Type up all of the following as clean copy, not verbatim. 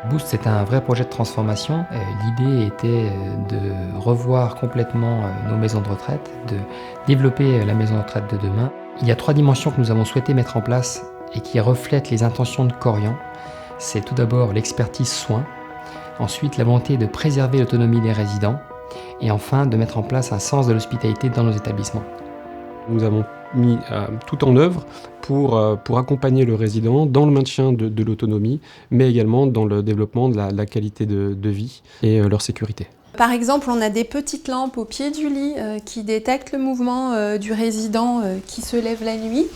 Boost, c'est un vrai projet de transformation. L'idée était de revoir complètement nos maisons de retraite, de développer la maison de retraite de demain. Il y a 3 dimensions que nous avons souhaité mettre en place et qui reflètent les intentions de Korian. C'est tout d'abord l'expertise soins, ensuite la volonté de préserver l'autonomie des résidents et enfin de mettre en place un sens de l'hospitalité dans nos établissements. Nous avons mis tout en œuvre pour accompagner le résident dans le maintien de l'autonomie, mais également dans le développement de la qualité de vie et leur sécurité. Par exemple, on a des petites lampes au pied du lit qui détectent le mouvement du résident qui se lève la nuit.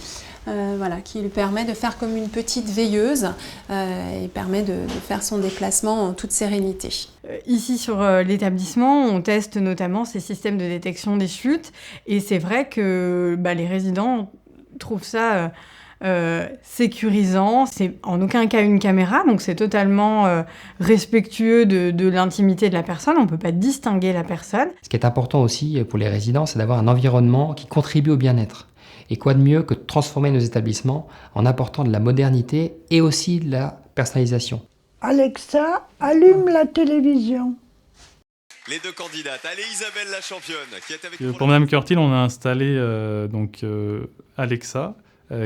Qui lui permet de faire comme une petite veilleuse et permet de faire son déplacement en toute sérénité. Ici sur l'établissement, on teste notamment ces systèmes de détection des chutes et c'est vrai que les résidents trouvent ça sécurisant. C'est en aucun cas une caméra, donc c'est totalement respectueux de l'intimité de la personne. On ne peut pas distinguer la personne. Ce qui est important aussi pour les résidents, c'est d'avoir un environnement qui contribue au bien-être. Et quoi de mieux que de transformer nos établissements en apportant de la modernité et aussi de la personnalisation. Alexa, allume la télévision. Les deux candidates. Allez Isabelle la championne qui est avec nous. Pour Madame Curtil, on a installé Alexa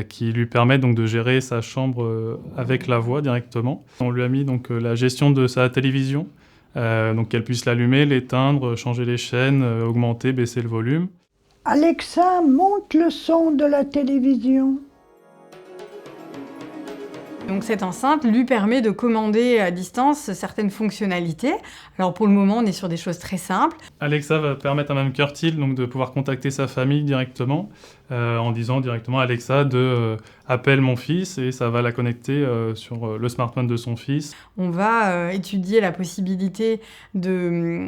qui lui permet donc de gérer sa chambre avec la voix directement. On lui a mis donc la gestion de sa télévision, donc qu'elle puisse l'allumer, l'éteindre, changer les chaînes, augmenter, baisser le volume. Alexa, monte le son de la télévision. Donc cette enceinte lui permet de commander à distance certaines fonctionnalités. Alors pour le moment, on est sur des choses très simples. Alexa va permettre à Mme Curtil donc, de pouvoir contacter sa famille directement en disant directement à Alexa appelle mon fils et ça va la connecter sur le smartphone de son fils. On va étudier la possibilité de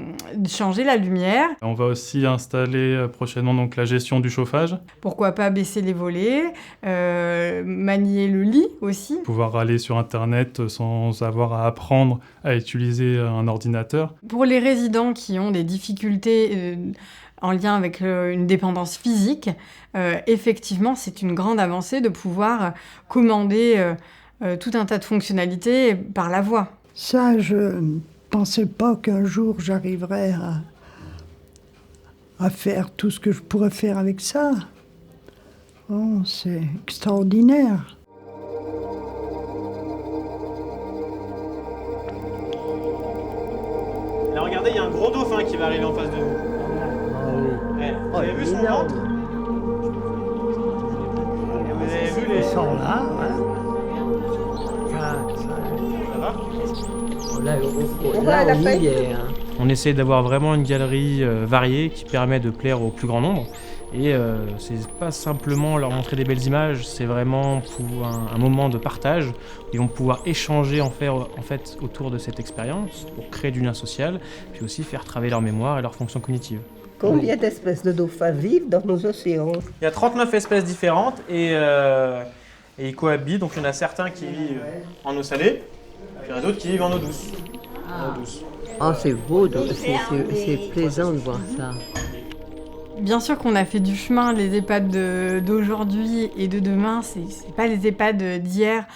changer la lumière. On va aussi installer prochainement donc, la gestion du chauffage. Pourquoi pas baisser les volets, manier le lit aussi. Pouvoir aller sur Internet sans avoir à apprendre à utiliser un ordinateur. Pour les résidents qui ont des difficultés en lien avec une dépendance physique, effectivement, c'est une grande avancée de pouvoir commander tout un tas de fonctionnalités par la voix. Ça, je ne pensais pas qu'un jour j'arriverais à faire tout ce que je pourrais faire avec ça. Oh, c'est extraordinaire. Là, regardez, il y a un gros dauphin qui va arriver en face de vous. Vous avez vu son ventre? Vous avez vu les... Ils sont là, On essaie d'avoir vraiment une galerie variée qui permet de plaire au plus grand nombre. Et c'est pas simplement leur montrer des belles images, c'est vraiment pour un moment de partage. Ils vont pouvoir échanger en fait autour de cette expérience pour créer du lien social, puis aussi faire travailler leur mémoire et leur fonction cognitive. Combien d'espèces de dauphins vivent dans nos océans? Il y a 39 espèces différentes et ils cohabitent. Donc il y en a certains qui vivent en eau salée, puis il y en a d'autres qui vivent en eau douce. Ah, c'est beau, c'est plaisant de voir ça. Bien sûr qu'on a fait du chemin, les EHPAD d'aujourd'hui et de demain, c'est pas les EHPAD d'hier.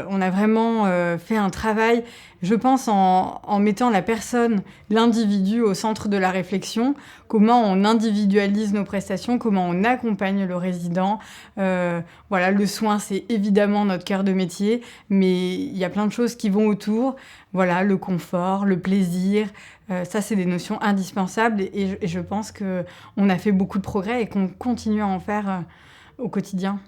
On a vraiment fait un travail, je pense, en mettant la personne, l'individu au centre de la réflexion, comment on individualise nos prestations, comment on accompagne le résident. Le soin, c'est évidemment notre cœur de métier, mais il y a plein de choses qui vont autour. Voilà, le confort, le plaisir, ça, c'est des notions indispensables et je pense qu'on a fait beaucoup de progrès et qu'on continue à en faire au quotidien.